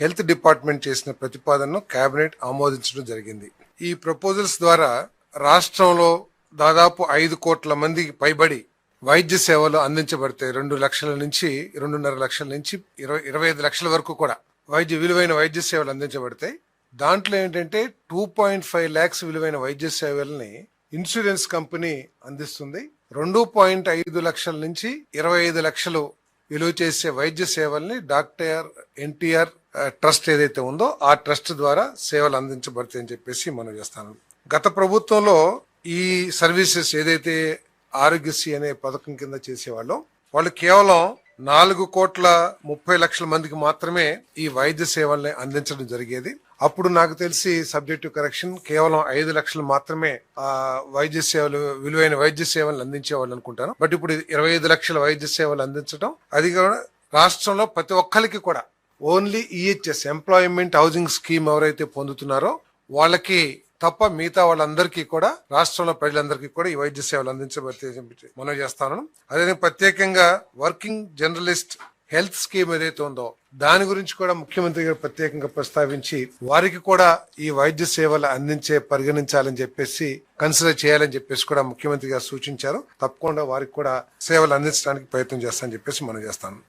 Health department చేసిన ప్రతిపాదనను cabinet ఆమోదించడం జరిగింది. ఈ ప్రపోజల్స్ ద్వారా రాష్ట్రంలో దాదాపు 5 కోట్ల మందికి పైబడి వైద్య సేవలు అందించబడతాయి. 2 లక్షల నుంచి 2.5 లక్షల నుంచి 25 లక్షల వరకు కూడా విలువైన వైద్య సేవలు అందించబడతాయి. దాంట్లో ఏంటంటే 2.5 lakhs విలువైన వైద్య సేవల్ని ఇన్సూరెన్స్ కంపెనీ అందిస్తుంది. 2.5 లక్షల నుంచి 25 లక్షలు విలువ చేసే వైద్య సేవల్ని డాక్టర్ ఎన్టీఆర్ ట్రస్ట్ ఏదైతే ఉందో ఆ ట్రస్ట్ ద్వారా సేవలు అందించబడతాయని చెప్పేసి మనం చేస్తాను. గత ప్రభుత్వంలో ఈ సర్వీసెస్ ఏదైతే ఆరోగ్యశ్రీ అనే పథకం కింద చేసేవాళ్ళో వాళ్ళు కేవలం 4.30 కోట్ల మందికి మాత్రమే ఈ వైద్య సేవల్ని అందించడం జరిగేది. అప్పుడు నాకు తెలిసి సబ్జెక్టివ్ కరెక్షన్ కేవలం 5 లక్షలు మాత్రమే విలువైన వైద్య సేవలు అందించేవాళ్ళు అనుకుంటాను. బట్ ఇప్పుడు 25 లక్షల వైద్య సేవలు అందించడం, అది కూడా రాష్ట్రంలో ప్రతి ఒక్కరికి కూడా only EHS employment housing scheme ఎవరైతే పొందుతున్నారో వాళ్ళకి తప్ప మిగతా వాళ్ళందరికీ కూడా రాష్ట్రంలో ప్రజలందరికీ కూడా ఈ వైద్య సేవలు అందించబడతాయి మనం చేస్తాను. అదే ప్రత్యేకంగా వర్కింగ్ జర్నలిస్ట్ హెల్త్ స్కీమ్ ఏదైతే ఉందో దాని గురించి కూడా ముఖ్యమంత్రి గారు ప్రత్యేకంగా ప్రస్తావించి వారికి కూడా ఈ వైద్య సేవలు పరిగణించాలని చెప్పేసి కన్సిడర్ చేయాలని చెప్పేసి కూడా ముఖ్యమంత్రి గారు సూచించారు. తప్పకుండా వారికి కూడా సేవలు అందించడానికి ప్రయత్నం చేస్తానని చెప్పేసి మనం చేస్తాను.